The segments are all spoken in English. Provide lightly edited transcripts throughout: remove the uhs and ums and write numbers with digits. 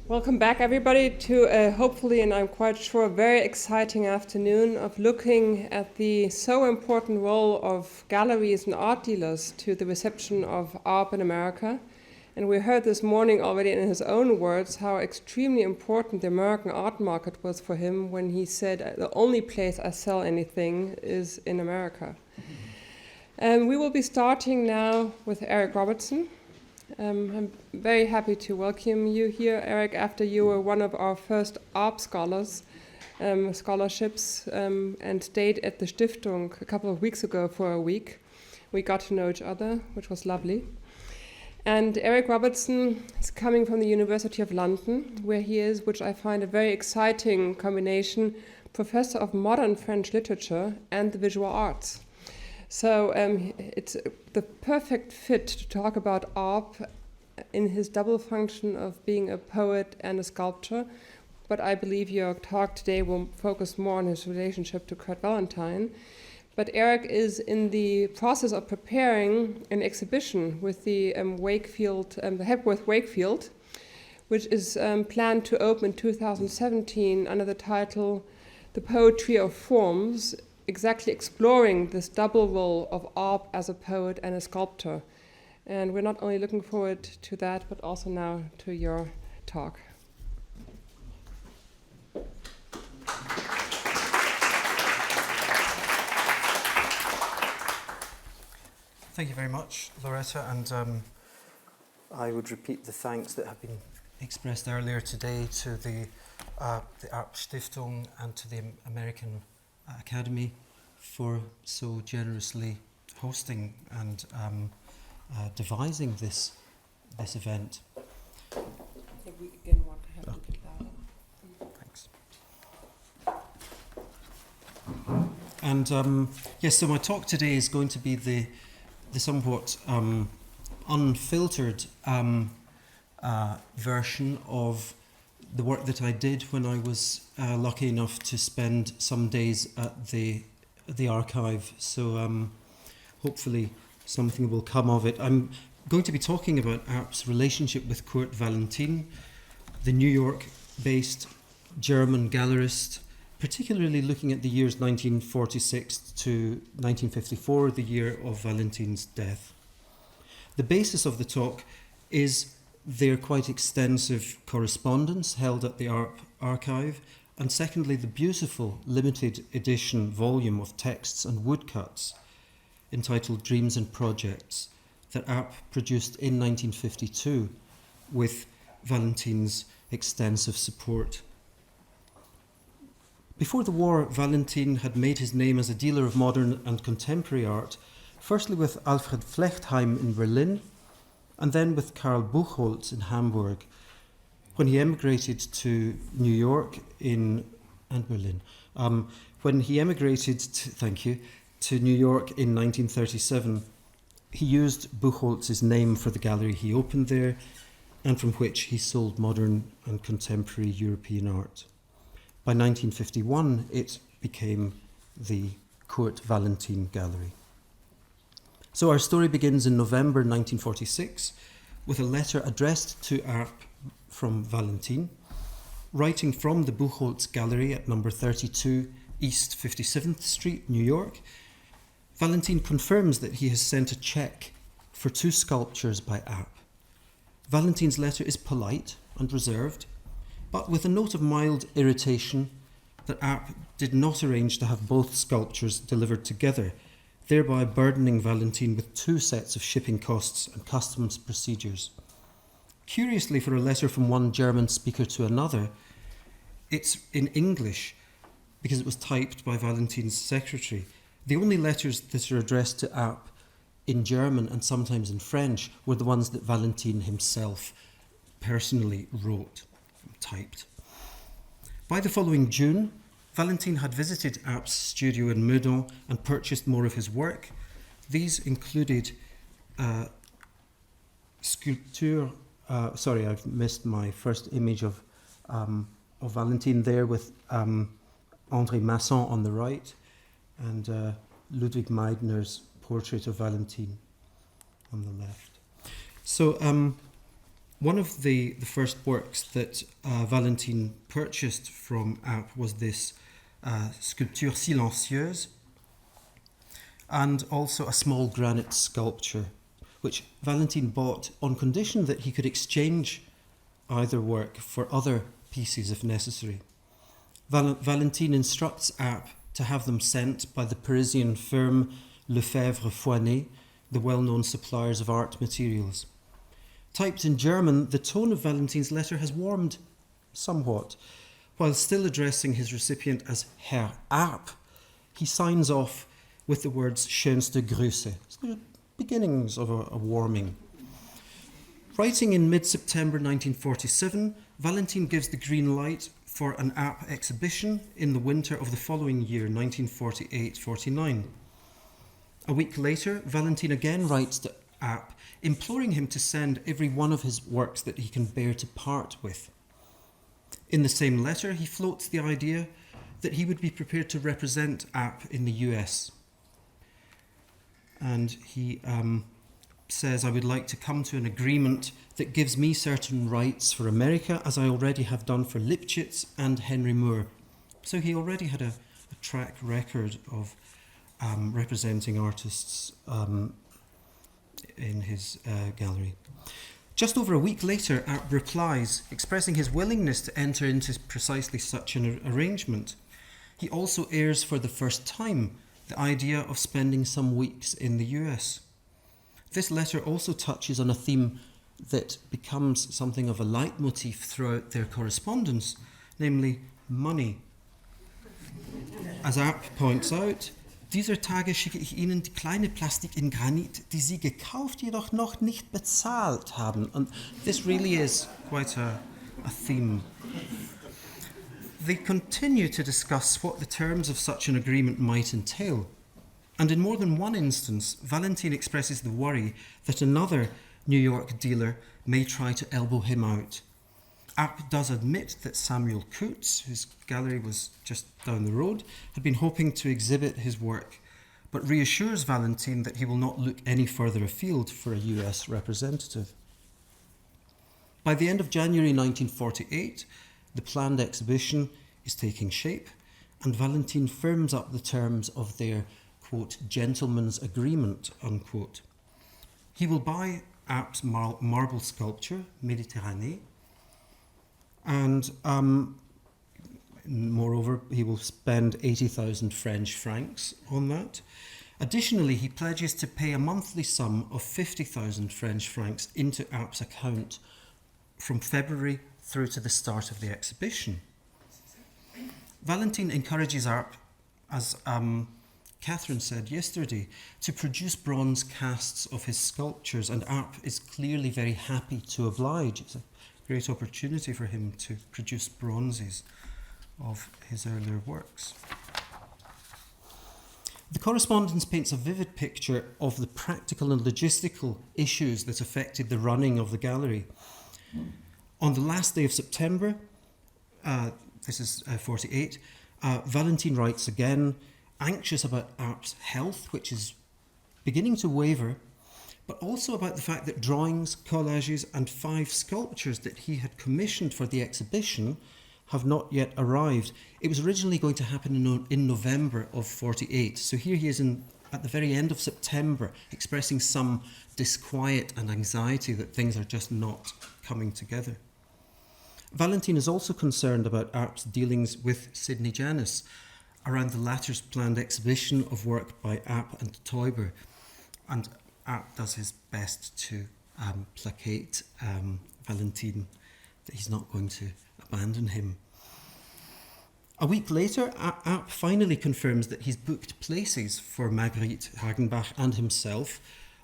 Welcome back, everybody, to hopefully, and I'm quite sure, a very exciting afternoon of looking at the so important role of galleries and art dealers to the reception of art in America. And we heard this morning already in his own words how extremely important the American art market was for him when he said, the only place I sell anything is in America. And we will be starting now with Eric Robertson. I'm very happy to welcome you here, Eric, after you were one of our first Arp scholarships and stayed at the Stiftung a couple of weeks ago for a week. We got to know each other, which was lovely. And Eric Robertson is coming from the University of London, where he is, which I find a very exciting combination, professor of modern French literature and the visual arts. So it's the perfect fit to talk about Arp in his double function of being a poet and a sculptor. But I believe your talk today will focus more on his relationship to Curt Valentine. But Eric is in the process of preparing an exhibition with the Hepworth Wakefield, which is planned to open in 2017 under the title The Poetry of Forms, exactly exploring this double role of Arp as a poet and a sculptor. And we're not only looking forward to that, but also now to your talk. Thank you very much, Loretta, and I would repeat the thanks that have been expressed earlier today to the Arp Stiftung and to the American Academy for so generously hosting and devising this event. I think we again want to have a bit louder. Thanks. And yes, so my talk today is going to be the somewhat unfiltered version of the work that I did when I was lucky enough to spend some days at the archive. So hopefully something will come of it. I'm going to be talking about Arp's relationship with Curt Valentin, the New York-based German gallerist, particularly looking at the years 1946 to 1954, the year of Valentin's death. The basis of the talk is their quite extensive correspondence held at the Arp archive, and secondly, the beautiful limited edition volume of texts and woodcuts entitled Dreams and Projects that Arp produced in 1952 with Valentin's extensive support. Before the war, Valentin had made his name as a dealer of modern and contemporary art, firstly with Alfred Flechtheim in Berlin, and then with Karl Buchholz in Hamburg, when he emigrated to New York and Berlin. When he emigrated to New York in 1937, he used Buchholz's name for the gallery he opened there, and from which he sold modern and contemporary European art. By 1951, it became the Curt Valentin Gallery. So our story begins in November 1946 with a letter addressed to Arp from Valentin, writing from the Buchholz Gallery at number 32 East 57th Street, New York. Valentin confirms that he has sent a check for 2 sculptures by Arp. Valentin's letter is polite and reserved, but with a note of mild irritation that Arp did not arrange to have both sculptures delivered together, thereby burdening Valentin with 2 sets of shipping costs and customs procedures. Curiously, for a letter from one German speaker to another, it's in English because it was typed by Valentin's secretary. The only letters that are addressed to Arp in German and sometimes in French were the ones that Valentin himself personally wrote, typed. By the following June, Valentin had visited Arp's studio in Meudon and purchased more of his work. These included sculpture. I've missed my first image of Valentin there with André Masson on the right and Ludwig Meidner's portrait of Valentin on the left. So One of the first works that Valentin purchased from Arp was this sculpture silencieuse, and also a small granite sculpture, which Valentin bought on condition that he could exchange either work for other pieces if necessary. Valentin instructs Arp to have them sent by the Parisian firm Lefebvre-Foinet, the well-known suppliers of art materials. Typed in German, the tone of Valentin's letter has warmed somewhat. While still addressing his recipient as Herr Arp, he signs off with the words schönste Grüße. So there are beginnings of a warming. Writing in mid-September 1947, Valentin gives the green light for an Arp exhibition in the winter of the following year, 1948-49. A week later, Valentin again writes to Arp, imploring him to send every one of his works that he can bear to part with. In the same letter, he floats the idea that he would be prepared to represent Arp in the US. And he says, I would like to come to an agreement that gives me certain rights for America, as I already have done for Lipchitz and Henry Moore. So he already had a track record of representing artists in his gallery. Just over a week later, Arp replies, expressing his willingness to enter into precisely such an arrangement. He also airs for the first time the idea of spending some weeks in the US. This letter also touches on a theme that becomes something of a leitmotif throughout their correspondence, namely money. As Arp points out, dieser Tage schicke ich Ihnen die kleine Plastik in Granit, die Sie gekauft, jedoch noch nicht bezahlt haben. And this really is quite a theme. They continue to discuss what the terms of such an agreement might entail. And in more than one instance, Valentin expresses the worry that another New York dealer may try to elbow him out. Arp does admit that Samuel Coutts, whose gallery was just down the road, had been hoping to exhibit his work, but reassures Valentin that he will not look any further afield for a US representative. By the end of January 1948, the planned exhibition is taking shape, and Valentin firms up the terms of their, quote, gentleman's agreement, unquote. He will buy Arp's marble sculpture, Méditerranée, and moreover, he will spend 80,000 French francs on that. Additionally, he pledges to pay a monthly sum of 50,000 French francs into Arp's account from February through to the start of the exhibition. Valentin encourages Arp, as Catherine said yesterday, to produce bronze casts of his sculptures, and Arp is clearly very happy to oblige. It's a great opportunity for him to produce bronzes of his earlier works. The correspondence paints a vivid picture of the practical and logistical issues that affected the running of the gallery. On the last day of September, this is 48, Valentin writes again, anxious about Arp's health, which is beginning to waver, but also about the fact that drawings, collages, and 5 sculptures that he had commissioned for the exhibition have not yet arrived. It was originally going to happen in November of 48, so here he is at the very end of September, expressing some disquiet and anxiety that things are just not coming together. Valentin is also concerned about Arp's dealings with Sidney Janis around the latter's planned exhibition of work by Arp and Teuber, and Arp does his best to placate Valentin, that he's not going to abandon him. A week later, Arp finally confirms that he's booked places for Marguerite Hagenbach and himself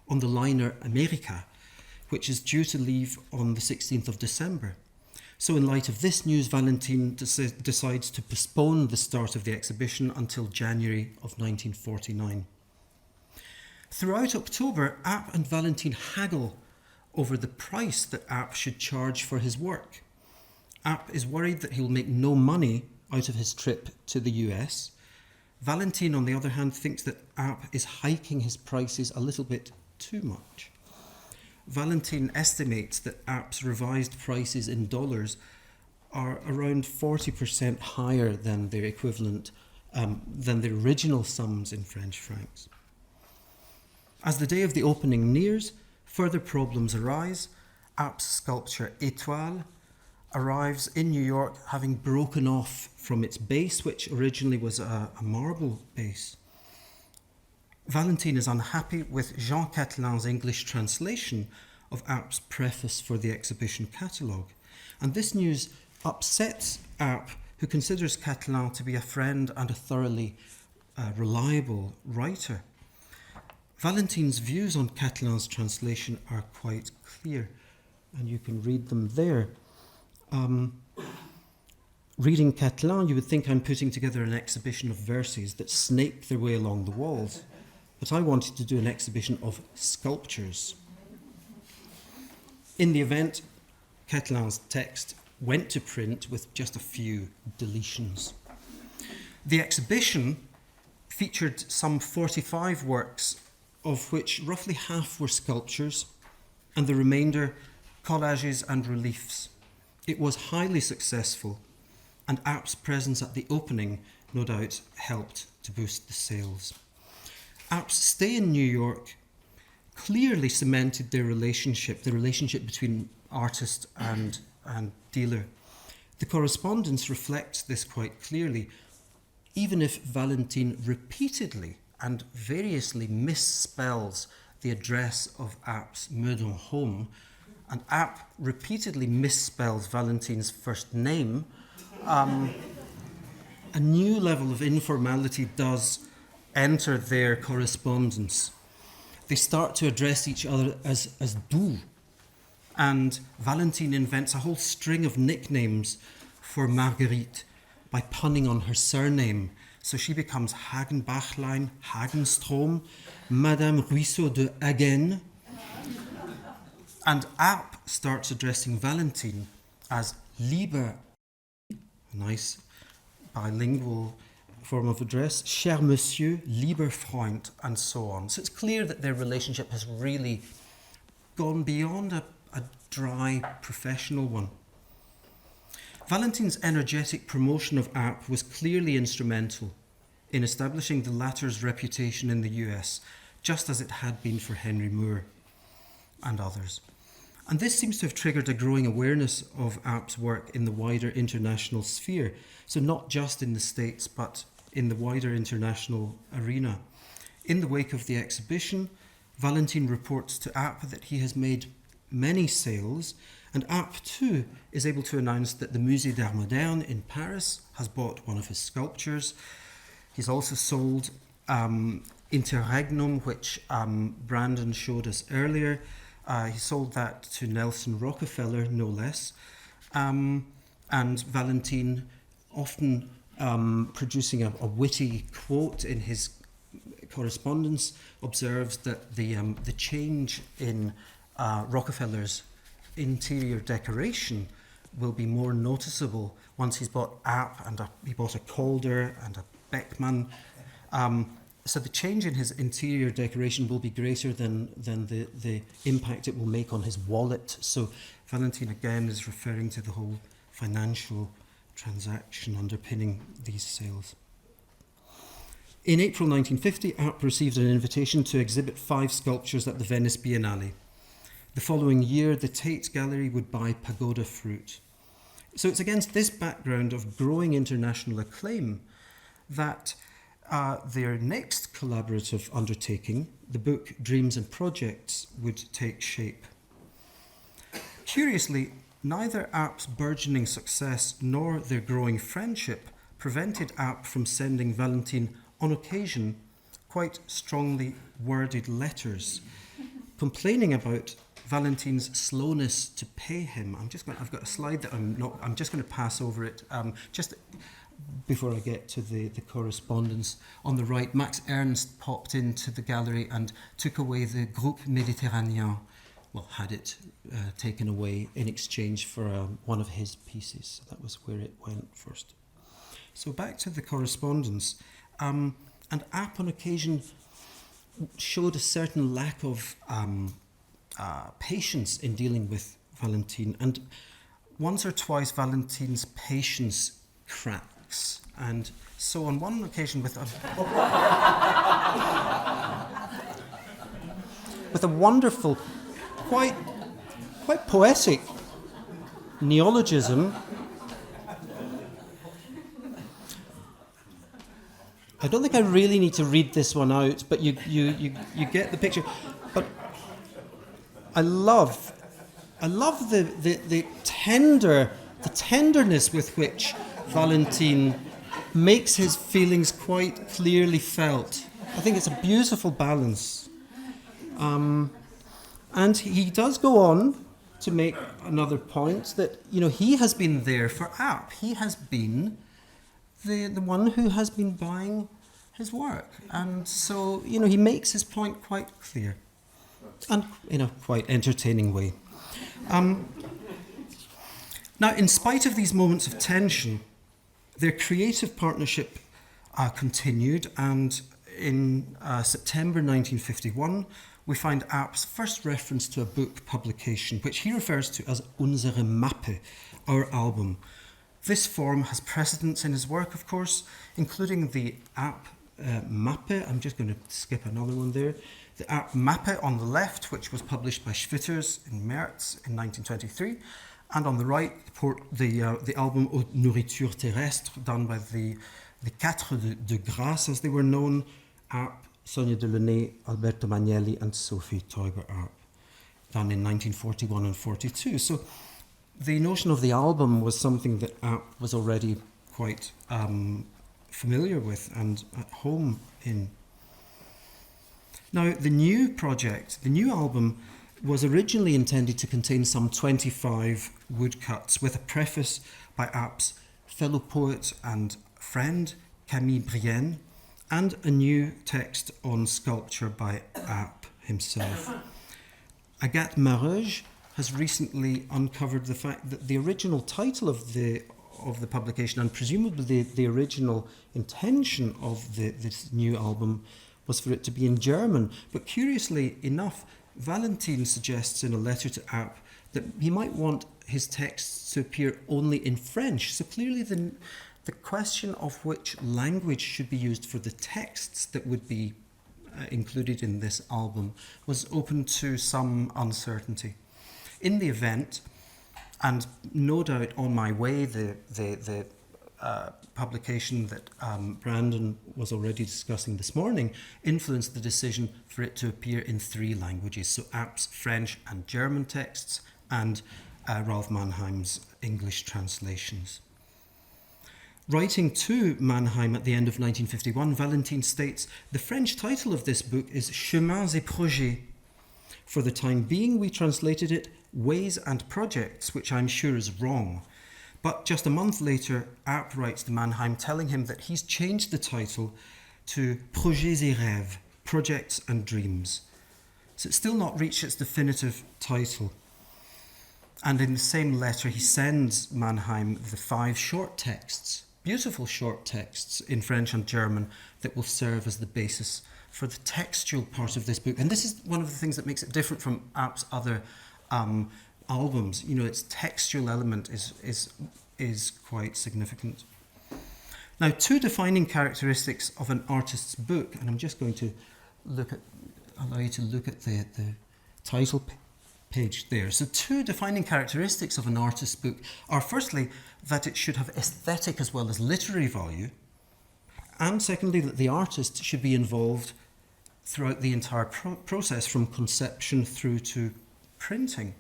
on the liner America, which is due to leave on the 16th of December. So in light of this news, Valentin decides to postpone the start of the exhibition until January of 1949. Throughout October, Arp and Valentin haggle over the price that Arp should charge for his work. Arp is worried that he will make no money out of his trip to the US. Valentin, on the other hand, thinks that Arp is hiking his prices a little bit too much. Valentin estimates that Arp's revised prices in dollars are around 40% higher than their equivalent, than the original sums in French francs. As the day of the opening nears, further problems arise. Arp's sculpture Étoile arrives in New York having broken off from its base, which originally was a marble base. Valentin is unhappy with Jean Catelin's English translation of Arp's preface for the exhibition catalogue, and this news upsets Arp, who considers Catelin to be a friend and a thoroughly reliable writer. Valentin's views on Catelin's translation are quite clear, and you can read them there. Reading Catelin, you would think I'm putting together an exhibition of verses that snake their way along the walls, but I wanted to do an exhibition of sculptures. In the event, Catelin's text went to print with just a few deletions. The exhibition featured some 45 works, of which roughly half were sculptures and the remainder collages and reliefs. It was highly successful, and Arp's presence at the opening no doubt helped to boost the sales. Arp's stay in New York clearly cemented their relationship, the relationship between artist and dealer. The correspondence reflects this quite clearly, even if Valentin repeatedly and variously misspells the address of Arp's Meudon home, and Arp repeatedly misspells Valentin's first name, a new level of informality does enter their correspondence. They start to address each other as du, and Valentin invents a whole string of nicknames for Marguerite by punning on her surname. So she becomes Hagenbachlein, Hagenstrom, Madame Ruisseau de Hagen. And Arp starts addressing Valentin as Lieber, a nice bilingual form of address, Cher Monsieur, Lieber Freund, and so on. So it's clear that their relationship has really gone beyond a dry professional one. Valentin's energetic promotion of Arp was clearly instrumental in establishing the latter's reputation in the US, just as it had been for Henry Moore and others. And this seems to have triggered a growing awareness of Arp's work in the wider international sphere, so not just in the States, but in the wider international arena. In the wake of the exhibition, Valentin reports to Arp that he has made many sales, and Arp too is able to announce that the Musée d'Art Moderne in Paris has bought one of his sculptures. He's also sold Interregnum, which Brandon showed us earlier. He sold that to Nelson Rockefeller, no less. And Valentin, often producing a witty quote in his correspondence, observes that the change in Rockefeller's interior decoration will be more noticeable once he's bought Arp, and he bought a Calder and a Beckmann. So the change in his interior decoration will be greater than the impact it will make on his wallet. So Valentin again is referring to the whole financial transaction underpinning these sales. In April 1950, Arp received an invitation to exhibit 5 sculptures at the Venice Biennale. The following year, the Tate Gallery would buy Pagoda Fruit. So it's against this background of growing international acclaim that their next collaborative undertaking, the book Dreams and Projects, would take shape. Curiously, neither Arp's burgeoning success nor their growing friendship prevented Arp from sending Valentin, on occasion, quite strongly worded letters, complaining about Valentin's slowness to pay him. I've got a slide that I'm just going to pass over it. Just before I get to the correspondence, on the right, Max Ernst popped into the gallery and took away the Groupe Méditerranéen, had it taken away in exchange for one of his pieces. So that was where it went first. So back to the correspondence. And Arp on occasion showed a certain lack of patience in dealing with Valentin, and once or twice Valentin's patience cracks. And so on one occasion with a wonderful, quite poetic neologism. I don't think I really need to read this one out, but you get the picture. But I love the tenderness with which Valentin makes his feelings quite clearly felt. I think it's a beautiful balance. And he does go on to make another point that, he has been there for Arp. He has been the one who has been buying his work. And so, he makes his point quite clear and in a quite entertaining way. Now, in spite of these moments of tension, their creative partnership continued, and in September 1951, we find Arp's first reference to a book publication, which he refers to as unsere Mappe, our album. This form has precedence in his work, of course, including the Arp Mappe. I'm just going to skip another one there. The Arp Mappe on the left, which was published by Schwitters in März in 1923, and on the right, the album Aux Nourritures Terrestres, done by the Quatre de Grâce, as they were known, Arp, Sonia Delaunay, Alberto Magnelli, and Sophie Teuber-Arp, done in 1941 and 42. So the notion of the album was something that Arp was already quite familiar with and at home in. Now, the new project, the new album, was originally intended to contain some 25 woodcuts with a preface by Arp's fellow poet and friend Camille Brienne, and a new text on sculpture by Arp himself. Agathe Mareuge has recently uncovered the fact that the original title of the publication, and presumably the original intention of this new album, was for it to be in German. But curiously enough, Valentin suggests in a letter to Arp that he might want his texts to appear only in French. So clearly the question of which language should be used for the texts that would be included in this album was open to some uncertainty. In the event, and no doubt on my way, the publication that Brandon was already discussing this morning influenced the decision for it to appear in 3 languages, so Arp's French and German texts and Ralph Mannheim's English translations. Writing to Mannheim at the end of 1951, Valentin states, "The French title of this book is Chemins et Projets. For the time being, we translated it Ways and Projects, which I'm sure is wrong." But just a month later, Arp writes to Mannheim telling him that he's changed the title to Projets et Rêves, Projects and Dreams. So it's still not reached its definitive title. And in the same letter, he sends Mannheim the 5 short texts, beautiful short texts in French and German that will serve as the basis for the textual part of this book. And this is one of the things that makes it different from Arp's other albums. Its textual element is quite significant. Now, 2 defining characteristics of an artist's book, and I'm just going to allow you to look at the title page there. So 2 defining characteristics of an artist's book are, firstly, that it should have aesthetic as well as literary value, and secondly, that the artist should be involved throughout the entire process, from conception through to printing.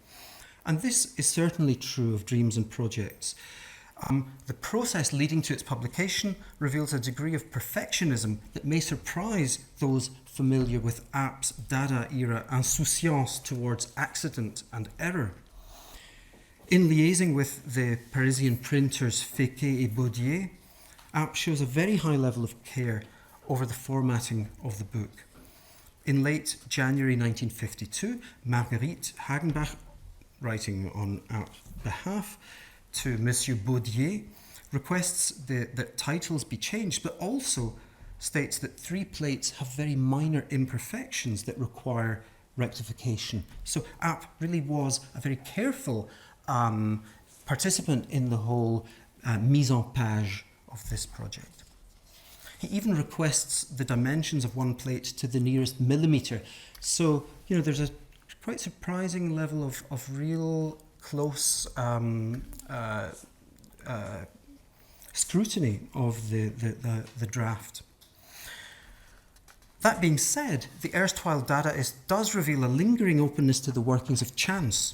And this is certainly true of Dreams and Projects. The process leading to its publication reveals a degree of perfectionism that may surprise those familiar with Arp's Dada-era insouciance towards accident and error. In liaising with the Parisian printers Féquet et Baudier, Arp shows a very high level of care over the formatting of the book. In late January 1952, Marguerite Hagenbach, writing on Arp's behalf to Monsieur Baudier, requests that titles be changed, but also states that 3 plates have very minor imperfections that require rectification. So Arp really was a very careful participant in the whole mise en page of this project. He even requests the dimensions of one plate to the nearest millimetre. So, there's a quite surprising level of real close scrutiny of the draft. That being said, the erstwhile Dadaist does reveal a lingering openness to the workings of chance.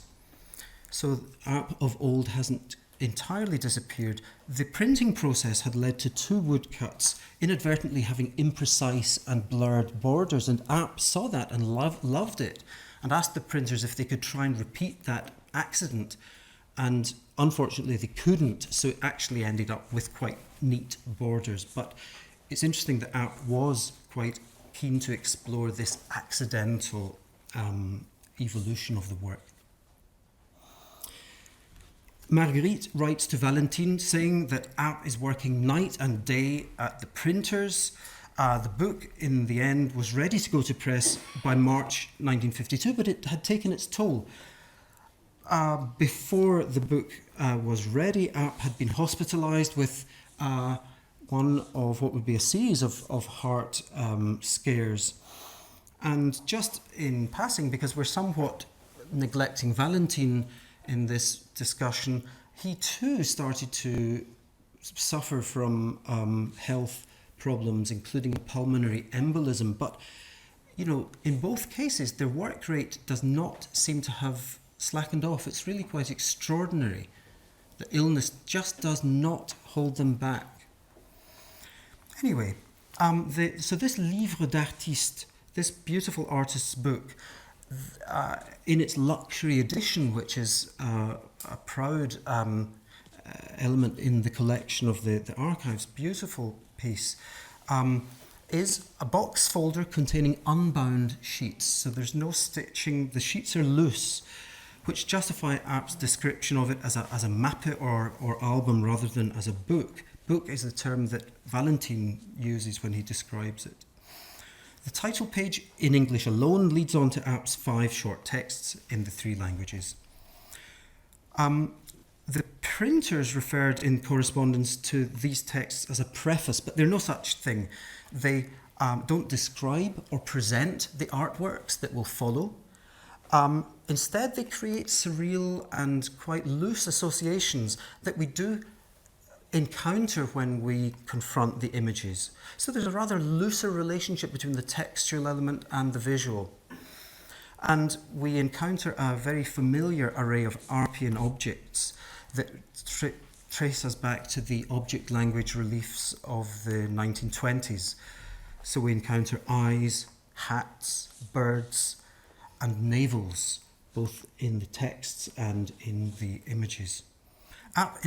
So Arp of old hasn't entirely disappeared. The printing process had led to 2 woodcuts inadvertently having imprecise and blurred borders, and Arp saw that and loved it, and asked the printers if they could try and repeat that accident, and unfortunately they couldn't, so it actually ended up with quite neat borders. But it's interesting that Arp was quite keen to explore this accidental evolution of the work. Marguerite writes to Valentin saying that Arp is working night and day at the printers. The book, in the end, was ready to go to press by March 1952, but it had taken its toll. Before the book was ready, Arp had been hospitalised with one of what would be a series of heart scares. And just in passing, because we're somewhat neglecting Valentin in this discussion, he too started to suffer from health problems, including a pulmonary embolism. But, in both cases, their work rate does not seem to have slackened off. It's really quite extraordinary. The illness just does not hold them back. Anyway, so this livre d'artiste, this beautiful artist's book, in its luxury edition, which is a proud element in the collection of the archives, beautiful piece, is a box folder containing unbound sheets. So there's no stitching, the sheets are loose, which justify Arp's description of it as a mappe or album rather than as a book. Book is the term that Valentin uses when he describes it. The title page in English alone leads on to Arp's 5 short texts in the 3 languages. The printers referred in correspondence to these texts as a preface, but they're no such thing. They don't describe or present the artworks that will follow. Instead, they create surreal and quite loose associations that we do encounter when we confront the images. So there's a rather looser relationship between the textual element and the visual. And we encounter a very familiar array of Arpian objects that trace us back to the object language reliefs of the 1920s. So we encounter eyes, hats, birds, and navels, both in the texts and in the images. Arp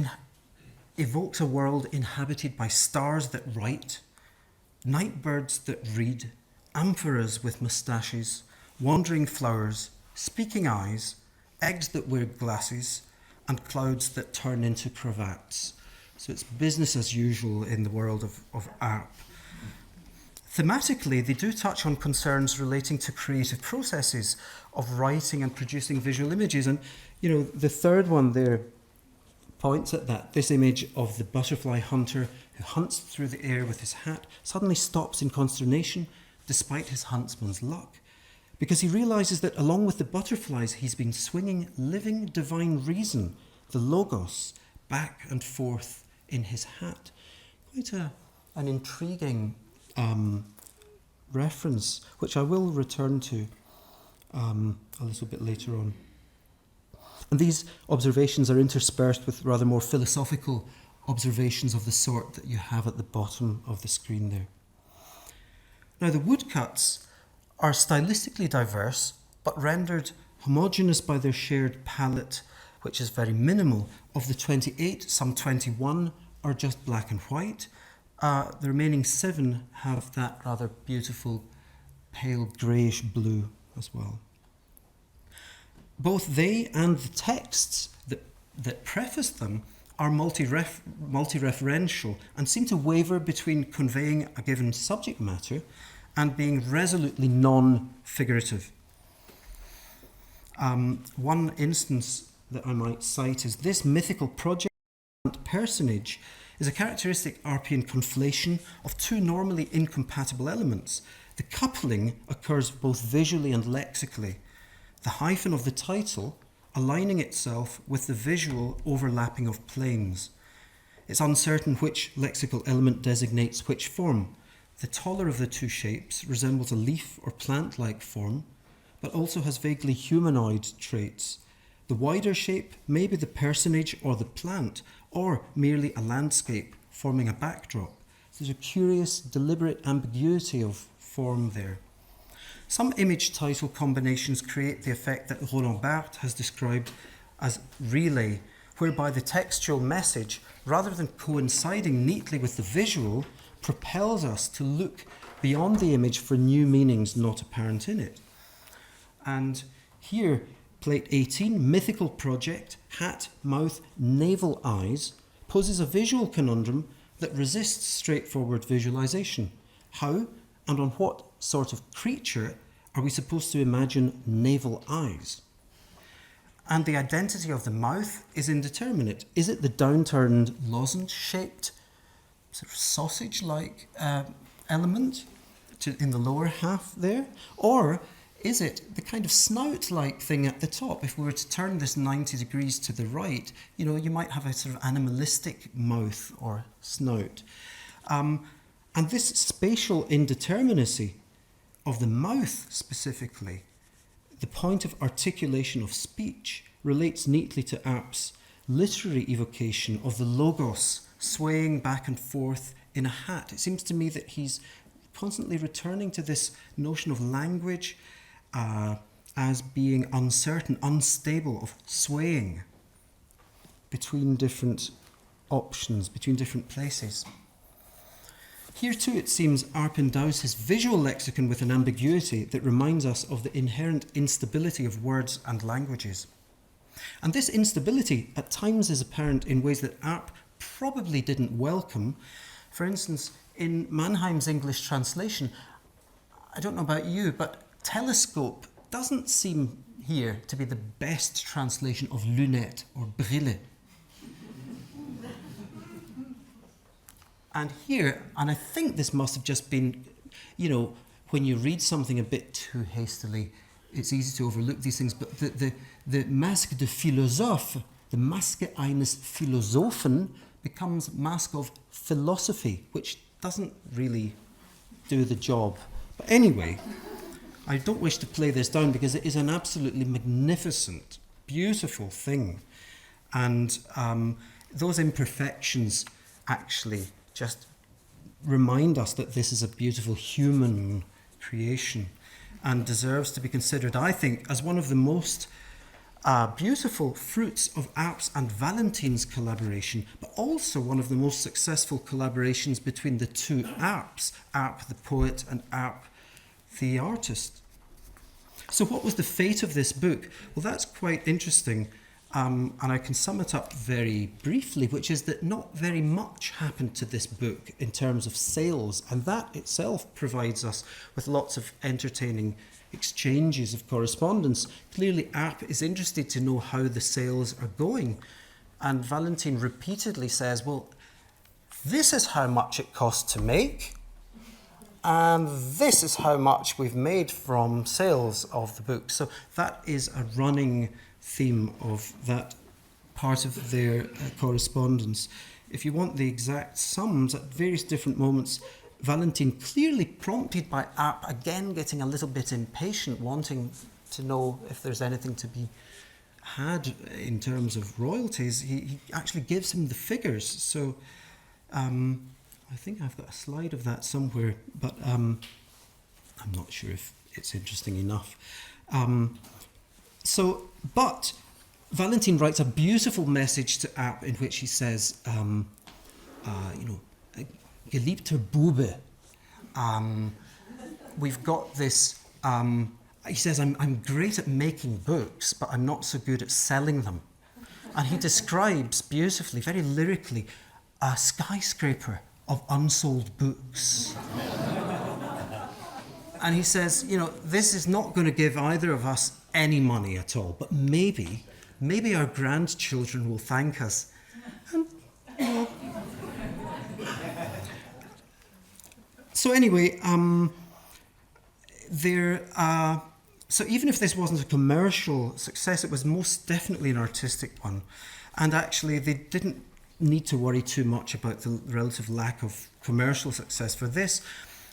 evokes a world inhabited by stars that write, night birds that read, amphoras with moustaches, wandering flowers, speaking eyes, eggs that wear glasses, and clouds that turn into cravats. So it's business as usual in the world of Arp. Thematically, they do touch on concerns relating to creative processes of writing and producing visual images. And, the third one there points at that. This image of the butterfly hunter who hunts through the air with his hat suddenly stops in consternation despite his huntsman's luck, because he realizes that along with the butterflies, he's been swinging living divine reason, the logos, back and forth in his hat. Quite an intriguing reference, which I will return to a little bit later on. And these observations are interspersed with rather more philosophical observations of the sort that you have at the bottom of the screen there. Now, the woodcuts are stylistically diverse, but rendered homogeneous by their shared palette, which is very minimal. Of the 28, some 21 are just black and white. The remaining 7 have that rather beautiful pale greyish blue as well. Both they and the texts that preface them are multi-referential and seem to waver between conveying a given subject matter and being resolutely non-figurative. One instance that I might cite is this mythical project personage is a characteristic Arpian conflation of two normally incompatible elements. The coupling occurs both visually and lexically, the hyphen of the title aligning itself with the visual overlapping of planes. It's uncertain which lexical element designates which form. The taller of the two shapes resembles a leaf or plant-like form, but also has vaguely humanoid traits. The wider shape may be the personage or the plant, or merely a landscape forming a backdrop. There's a curious, deliberate ambiguity of form there. Some image title combinations create the effect that Roland Barthes has described as relay, whereby the textual message, rather than coinciding neatly with the visual, propels us to look beyond the image for new meanings not apparent in it. And here, plate 18, mythical project, hat, mouth, navel, eyes, poses a visual conundrum that resists straightforward visualization. How and on what sort of creature are we supposed to imagine navel eyes? And the identity of the mouth is indeterminate. Is it the downturned lozenge-shaped, sort of sausage-like element in the lower half there? Or is it the kind of snout-like thing at the top? If we were to turn this 90 degrees to the right, you might have a sort of animalistic mouth or snout. And this spatial indeterminacy of the mouth specifically, the point of articulation of speech, relates neatly to Arp's literary evocation of the logos swaying back and forth in a hat. It seems to me that he's constantly returning to this notion of language as being uncertain, unstable, of swaying between different options, between different places. Here too, it seems, Arp endows his visual lexicon with an ambiguity that reminds us of the inherent instability of words and languages. And this instability at times is apparent in ways that Arp probably didn't welcome. For instance, in Mannheim's English translation, I don't know about you, but telescope doesn't seem here to be the best translation of lunette or brille. And here, and I think this must have just been, when you read something a bit too hastily, it's easy to overlook these things, but the Maske de Philosophe, the Maske eines Philosophen, becomes mask of philosophy, which doesn't really do the job. But anyway, I don't wish to play this down because it is an absolutely magnificent, beautiful thing. And those imperfections actually just remind us that this is a beautiful human creation and deserves to be considered, I think, as one of the most beautiful fruits of Arp's and Valentin's collaboration, but also one of the most successful collaborations between the two Arps, Arp the poet and Arp the artist. So what was the fate of this book? Well, that's quite interesting. And I can sum it up very briefly, which is that not very much happened to this book in terms of sales, and that itself provides us with lots of entertaining exchanges of correspondence. Clearly, Arp is interested to know how the sales are going, and Valentin repeatedly says, well, this is how much it cost to make, and this is how much we've made from sales of the book. So that is a running theme of that part of their correspondence. If you want the exact sums, at various different moments, Valentin, clearly prompted by Arp, again getting a little bit impatient, wanting to know if there's anything to be had in terms of royalties, he actually gives him the figures. So I think I've got a slide of that somewhere, but I'm not sure if it's interesting enough. But Valentin writes a beautiful message to Arp in which he says, geliebter Bube, we've got this, he says, I'm great at making books, but I'm not so good at selling them. And he describes beautifully, very lyrically, a skyscraper of unsold books. And he says, this is not going to give either of us any money at all, but maybe our grandchildren will thank us. And, so anyway, so even if this wasn't a commercial success, it was most definitely an artistic one. And actually, they didn't need to worry too much about the relative lack of commercial success for this.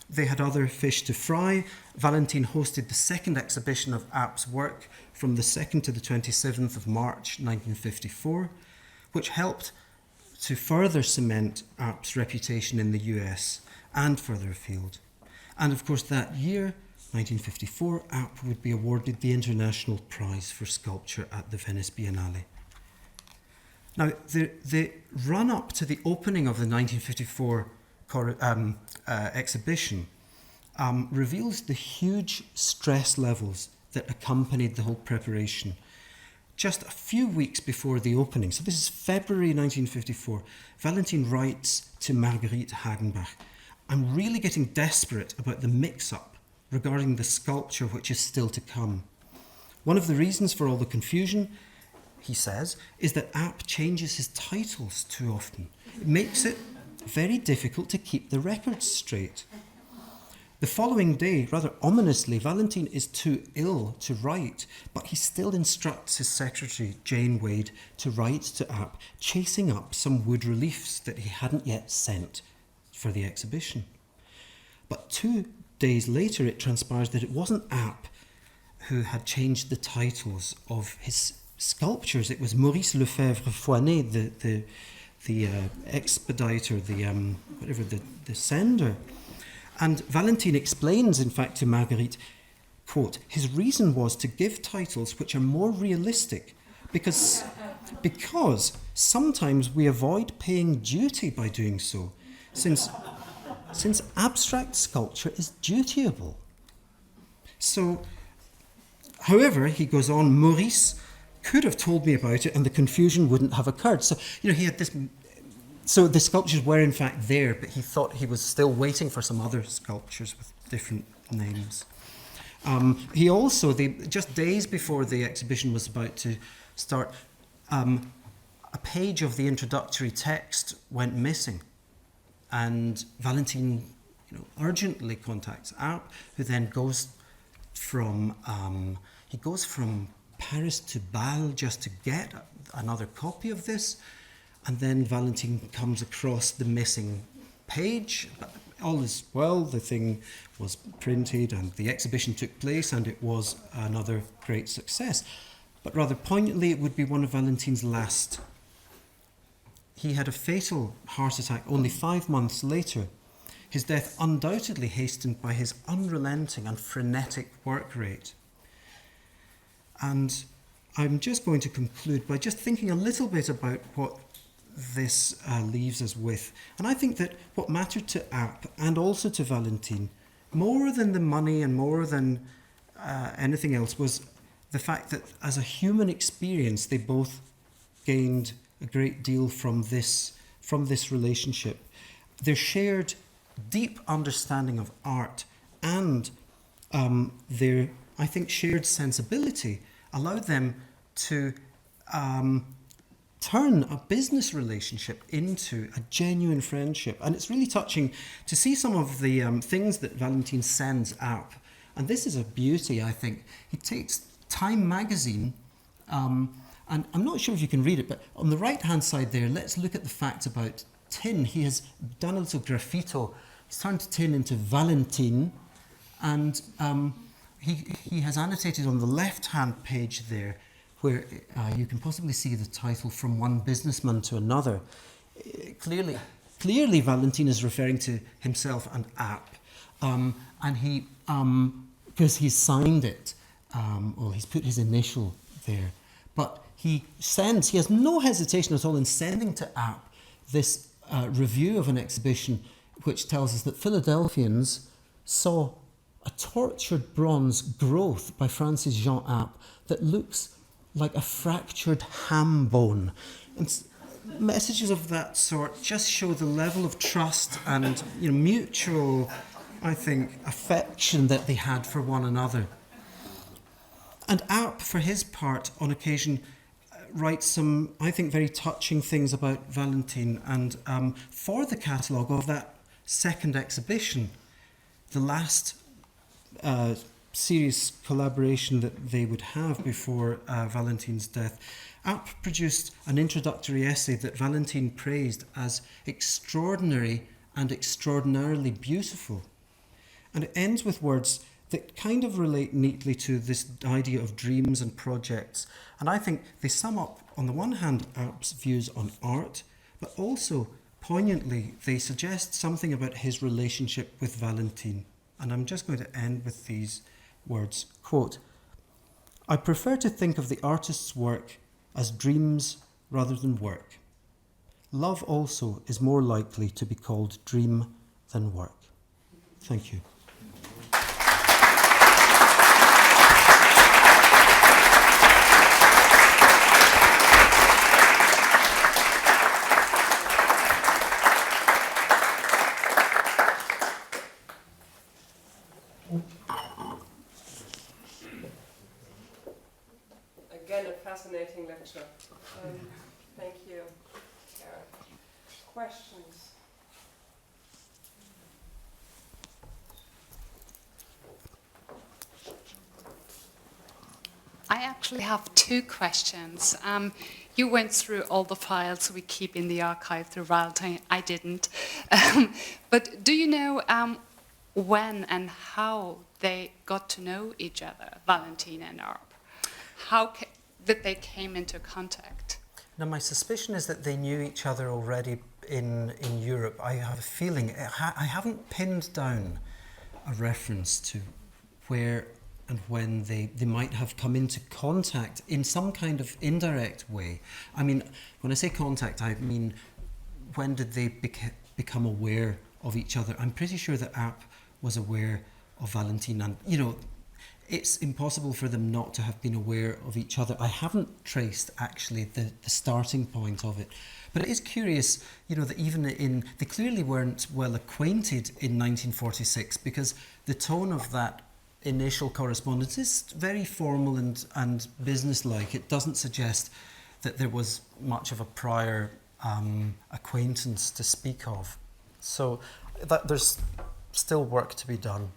They had other fish to fry. Valentin hosted the second exhibition of Arp's work from the 2nd to the 27th of March 1954, which helped to further cement Arp's reputation in the US and further afield. And of course that year, 1954, Arp would be awarded the International Prize for Sculpture at the Venice Biennale. Now, the run-up to the opening of the 1954 exhibition reveals the huge stress levels that accompanied the whole preparation. Just a few weeks before the opening, so this is February 1954, Valentin writes to Marguerite Hagenbach, "I'm really getting desperate about the mix-up regarding the sculpture which is still to come. One of the reasons for all the confusion," he says, "is that Arp changes his titles too often. It makes it very difficult to keep the records straight." The following day, rather ominously, Valentin is too ill to write, but he still instructs his secretary, Jane Wade, to write to Arp, chasing up some wood reliefs that he hadn't yet sent for the exhibition. But 2 days later, it transpires that it wasn't Arp who had changed the titles of his sculptures. It was Maurice Lefebvre-Foinet, the expediter, the sender. And Valentin explains, in fact, to Marguerite, quote, "His reason was to give titles which are more realistic because sometimes we avoid paying duty by doing so, since abstract sculpture is dutiable." So, however, he goes on, "Maurice could have told me about it and the confusion wouldn't have occurred." So, he had this. So the sculptures were in fact there, but he thought he was still waiting for some other sculptures with different names. He also, just days before the exhibition was about to start, a page of the introductory text went missing. And Valentin urgently contacts Arp, who then goes from Paris to Bâle just to get another copy of this. And then Valentin comes across the missing page. All is well, the thing was printed and the exhibition took place and it was another great success. But rather poignantly, it would be one of Valentin's last. He had a fatal heart attack only 5 months later. His death undoubtedly hastened by his unrelenting and frenetic work rate. And I'm just going to conclude by just thinking a little bit about what this leaves us with. And I think that what mattered to Arp and also to Valentin, more than the money and more than anything else, was the fact that as a human experience, they both gained a great deal from this relationship. Their shared deep understanding of art and their, I think, shared sensibility allowed them to turn a business relationship into a genuine friendship. And it's really touching to see some of the things that Valentin sends Arp. And this is a beauty, I think. He takes Time magazine, and I'm not sure if you can read it, but on the right-hand side there, let's look at the facts about tin. He has done a little graffito. He's turned tin into Valentin, and he has annotated on the left-hand page there where you can possibly see the title From One Businessman to Another. Clearly Valentin is referring to himself and Arp, and he, because he's signed it, or he's put his initial there, but he has no hesitation at all in sending to Arp this review of an exhibition which tells us that Philadelphians saw a tortured bronze growth by Francis Jean Arp that looks like a fractured ham bone. And messages of that sort just show the level of trust and mutual, I think, affection that they had for one another. And Arp, for his part, on occasion, writes some, I think, very touching things about Valentin. And for the catalogue of that second exhibition, the last serious collaboration that they would have before Valentin's death, Arp produced an introductory essay that Valentin praised as extraordinary and extraordinarily beautiful. And it ends with words that kind of relate neatly to this idea of dreams and projects. And I think they sum up, on the one hand, Arp's views on art, but also, poignantly, they suggest something about his relationship with Valentin. And I'm just going to end with these words. Quote, "I prefer to think of the artist's work as dreams rather than work. Love also is more likely to be called dream than work." Thank you. Again, a fascinating lecture. Thank you, Karen. Questions? I actually have two questions. You went through all the files we keep in the archive through Valentine. I didn't. But do you know when and how they got to know each other, Valentin and Arp? How that they came into contact? Now, my suspicion is that they knew each other already in Europe. I have a feeling, I haven't pinned down a reference to where and when they might have come into contact in some kind of indirect way. I mean, when I say contact, I mean, when did they become aware of each other? I'm pretty sure that Arp was aware of Valentin, and, you know, it's impossible for them not to have been aware of each other. I haven't traced, actually, the starting point of it. But it is curious, you know, that even they clearly weren't well acquainted in 1946, because the tone of that initial correspondence is very formal and businesslike. It doesn't suggest that there was much of a prior acquaintance to speak of. So there's still work to be done.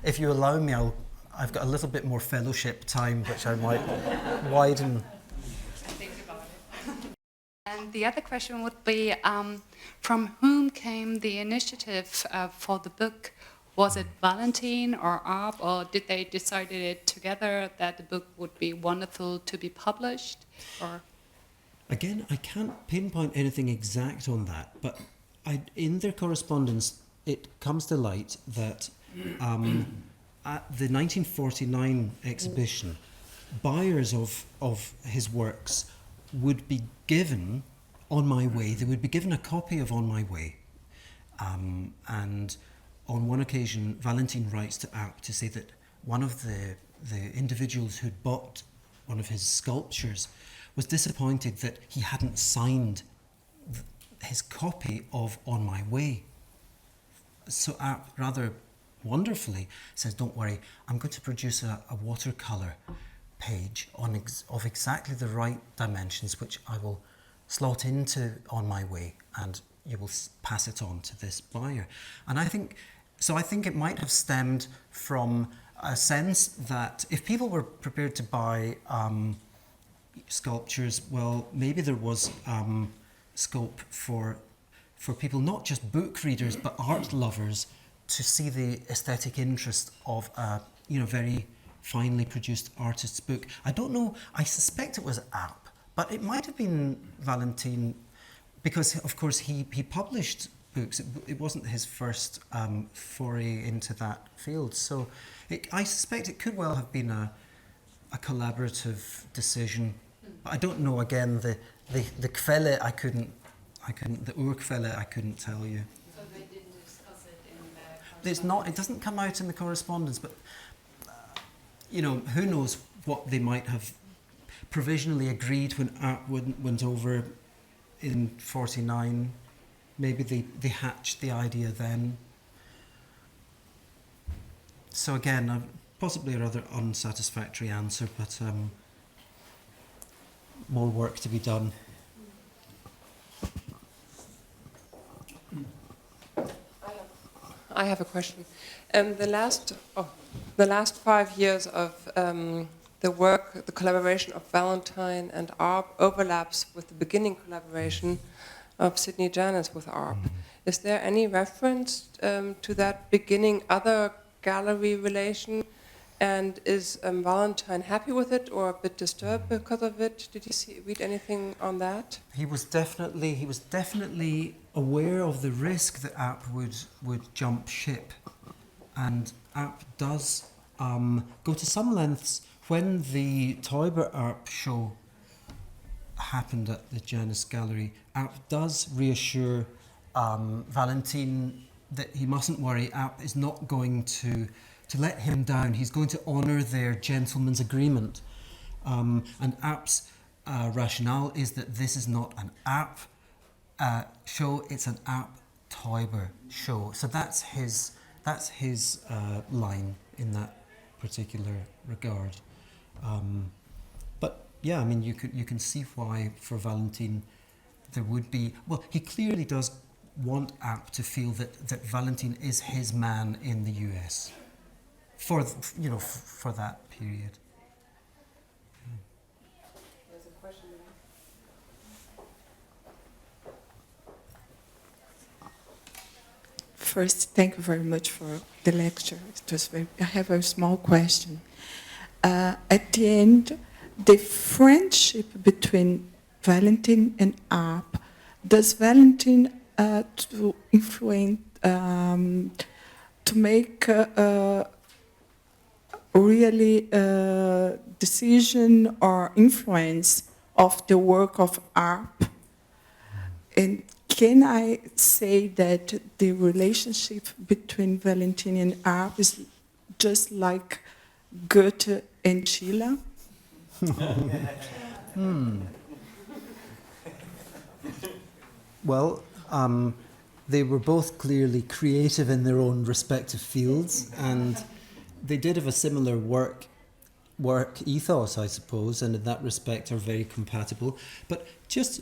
If you allow me, I've got a little bit more fellowship time, which I might widen. Think about it. And the other question would be, from whom came the initiative for the book? Was it Valentin or Arp, or did they decide it together that the book would be wonderful to be published? Or Again, I can't pinpoint anything exact on that, but in their correspondence, it comes to light that at the 1949 exhibition, buyers of his works would be given On My Way. They would be given a copy of On My Way. And on one occasion, Valentin writes to Arp to say that one of the individuals who'd bought one of his sculptures was disappointed that he hadn't signed his copy of On My Way. So Arp, rather wonderfully, says, "Don't worry, I'm going to produce a watercolour page of exactly the right dimensions, which I will slot into On My Way, and you will pass it on to this buyer." And I think it might have stemmed from a sense that if people were prepared to buy sculptures, well, maybe there was scope for people, not just book readers, but art lovers, to see the aesthetic interest of a very finely produced artist's book. I don't know, I suspect it was Arp, but it might have been Valentin, because of course he published books. It wasn't his first foray into that field, so I suspect it could well have been a collaborative decision. But I don't know, again, the Quelle I couldn't, the Urquelle I couldn't tell you. so they didn't discuss it in the It doesn't come out in the correspondence, but who knows what they might have provisionally agreed when Arp went over in 49. Maybe they hatched the idea then. So again, possibly a rather unsatisfactory answer, but more work to be done. I have a question. The last 5 years of the work, the collaboration of Valentine and Arp overlaps with the beginning collaboration of Sidney Janis with Arp. Is there any reference to that beginning other gallery relation? And is Valentine happy with it or a bit disturbed because of it? Did you read anything on that? He was definitely aware of the risk that Arp would jump ship, and Arp does go to some lengths. When the Teuber Arp show happened at the Janus Gallery, Arp does reassure Valentin that he mustn't worry. Arp is not going to let him down. He's going to honour their gentleman's agreement. And Arp's rationale is that this is not an Arp show, it's an Arp Teuber show. So that's his line in that particular regard. But yeah, I mean, you can see why for Valentin there would be, well, he clearly does want Arp to feel that Valentin is his man in the US for that period. There's a question there. First, thank you very much for the lecture. I have a small question. At the end, the friendship between Valentin and Arp, does Valentin to influence, to make really decision or influence of the work of Arp? And can I say that the relationship between Valentin and Arp is just like Goethe and Schiller? Well, they were both clearly creative in their own respective fields, and they did have a similar work ethos, I suppose, and in that respect are very compatible. But just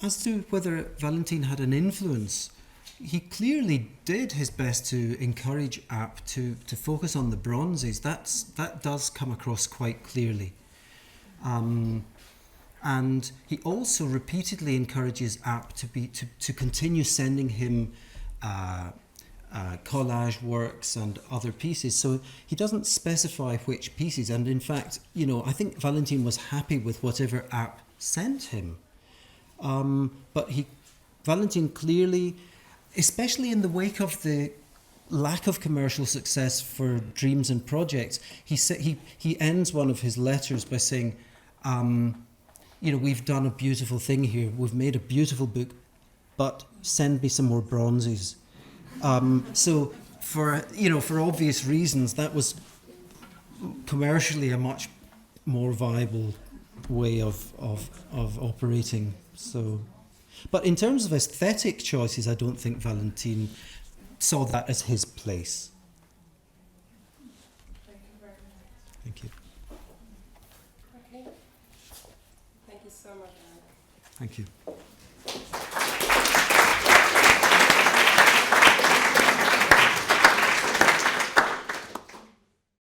as to whether Valentin had an influence, he clearly did his best to encourage Arp to focus on the bronzes. That does come across quite clearly. And he also repeatedly encourages Arp to continue sending him collage works and other pieces. So he doesn't specify which pieces. And in fact, I think Valentin was happy with whatever Arp sent him. But Valentin clearly, especially in the wake of the lack of commercial success for Dreams and Projects, he ends one of his letters by saying, we've done a beautiful thing here. We've made a beautiful book, but send me some more bronzes. So for obvious reasons, that was commercially a much more viable way of operating. So, but in terms of aesthetic choices, I don't think Valentin saw that as his place. Thank you very much. Thank you. Okay. Thank you so much, Eric. Thank you.